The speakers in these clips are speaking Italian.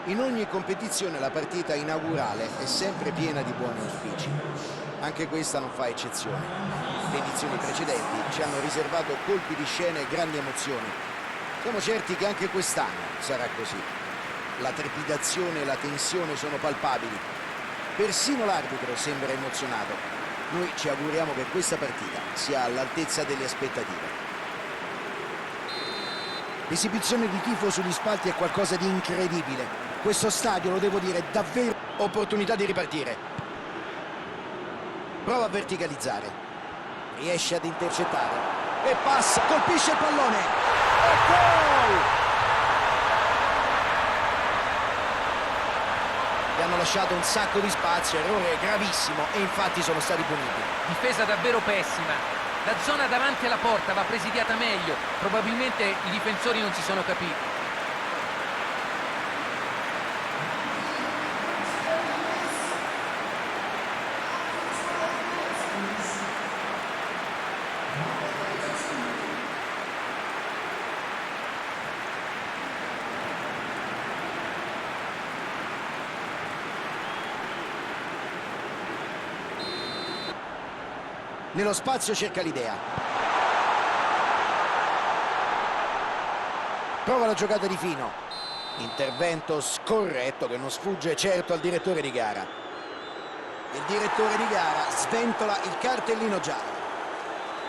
In ogni competizione la partita inaugurale è sempre piena di buoni auspici. Anche questa non fa eccezione. Le edizioni precedenti ci hanno riservato colpi di scena e grandi emozioni. Siamo certi che anche quest'anno sarà così. La trepidazione e la tensione sono palpabili. Persino l'arbitro sembra emozionato. Noi ci auguriamo che questa partita sia all'altezza delle aspettative. L'esibizione di tifo sugli spalti è qualcosa di incredibile. Questo stadio, lo devo dire, davvero... Opportunità di ripartire. Prova a verticalizzare. Riesce ad intercettare. E passa, colpisce il pallone. E gol! Gli hanno lasciato un sacco di spazio, errore gravissimo, e infatti sono stati puniti. Difesa davvero pessima. La zona davanti alla porta va presidiata meglio. Probabilmente i difensori non si sono capiti. Nello spazio cerca l'idea. Prova la giocata di fino. Intervento scorretto che non sfugge certo al direttore di gara. Il direttore di gara sventola il cartellino giallo.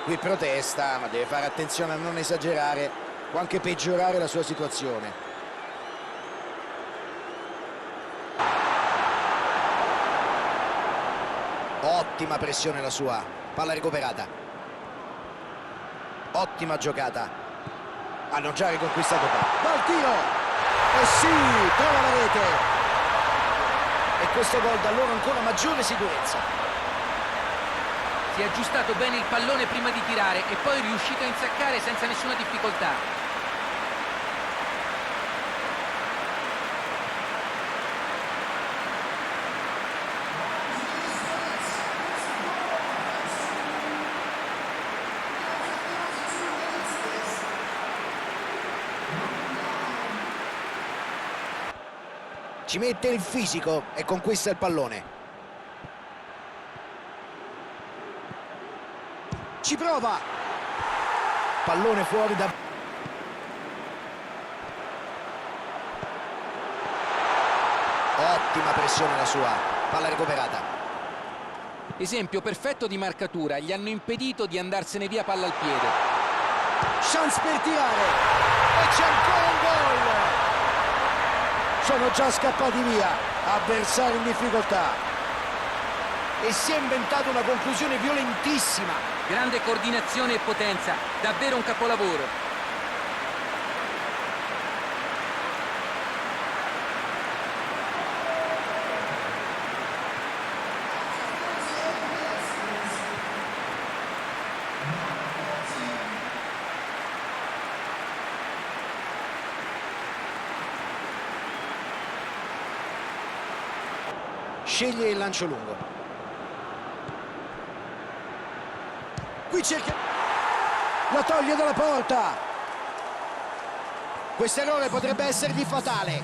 Qui protesta, ma deve fare attenzione a non esagerare o anche peggiorare la sua situazione. Ottima pressione la sua. Palla recuperata. Ottima giocata. Hanno già riconquistato palla. Va al tiro! E sì, trova la rete. E questo gol dà loro ancora maggiore sicurezza. Si è aggiustato bene il pallone prima di tirare e poi è riuscito a insaccare senza nessuna difficoltà. Ci mette il fisico e conquista il pallone. Ci prova. Pallone fuori da... Ottima pressione la sua. Palla recuperata. Esempio perfetto di marcatura. Gli hanno impedito di andarsene via palla al piede. Chance per tirare. E c'è ancora un gol. Sono già scappati via, avversari in difficoltà. E si è inventato una conclusione violentissima. Grande coordinazione e potenza, davvero un capolavoro. Sceglie il lancio lungo. Qui cerca... La toglie dalla porta. Questo errore potrebbe essergli fatale.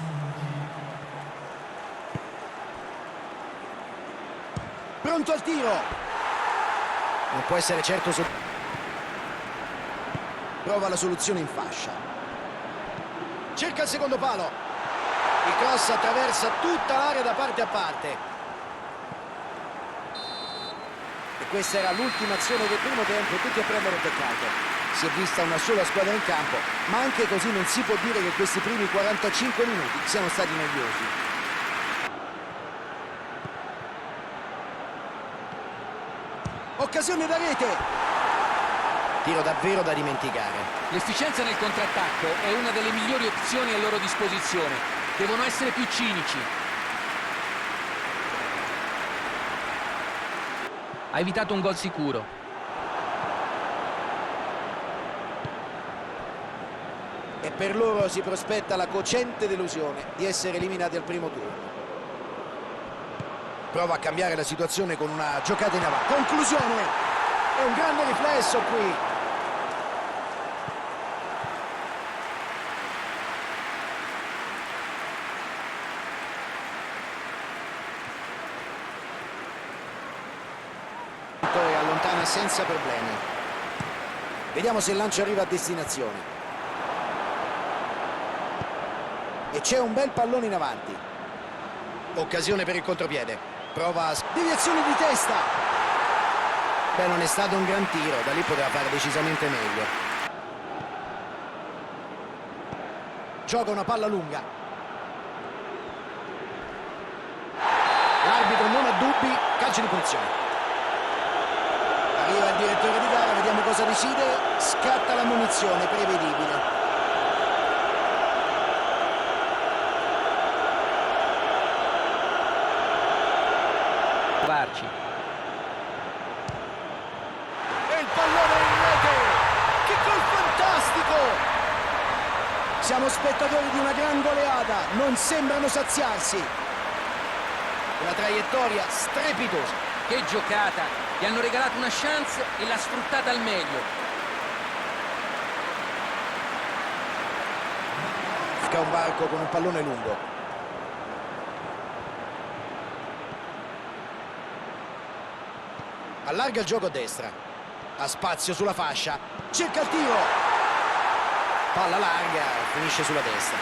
Pronto al tiro. Non può essere certo su... Prova la soluzione in fascia. Cerca il secondo palo. Il cross attraversa tutta l'area da parte a parte. E questa era l'ultima azione del primo tempo, tutti a prendere un peccato. Si è vista una sola squadra in campo, ma anche così non si può dire che questi primi 45 minuti siano stati noiosi. Occasione da rete! Tiro davvero da dimenticare. L'efficienza nel contrattacco è una delle migliori opzioni a loro disposizione. Devono essere più cinici. Ha evitato un gol sicuro. E per loro si prospetta la cocente delusione di essere eliminati al primo turno. Prova a cambiare la situazione con una giocata in avanti. Conclusione! È un grande riflesso qui. e allontana senza problemi. Vediamo se il lancio arriva a destinazione. E c'è un bel pallone in avanti. Occasione per il contropiede. Prova deviazione di testa. Beh, non è stato un gran tiro, da lì poteva fare decisamente meglio. Gioca una palla lunga. L'arbitro non ha dubbi, calcio di punizione. Arriva il direttore di gara, vediamo cosa decide. Scatta la munizione, prevedibile. Varci. E il pallone in rete! Che gol fantastico! Siamo spettatori di una gran goleada, non sembrano saziarsi. Una traiettoria strepitosa. Che giocata! Gli hanno regalato una chance e l'ha sfruttata al meglio. Fica un varco con un pallone lungo. Allarga il gioco a destra. Ha spazio sulla fascia. Cerca il tiro. Palla larga, finisce sulla destra.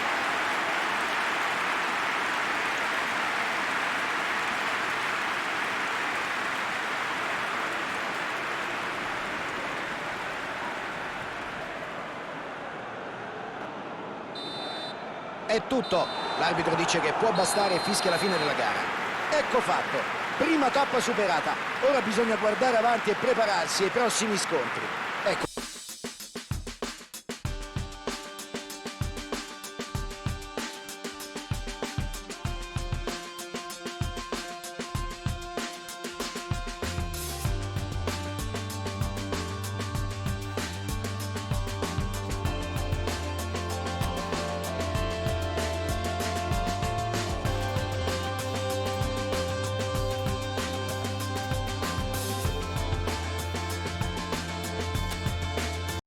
È tutto. L'arbitro dice che può bastare e fischia la fine della gara. Ecco fatto. Prima tappa superata, ora bisogna guardare avanti e prepararsi ai prossimi scontri. Ecco.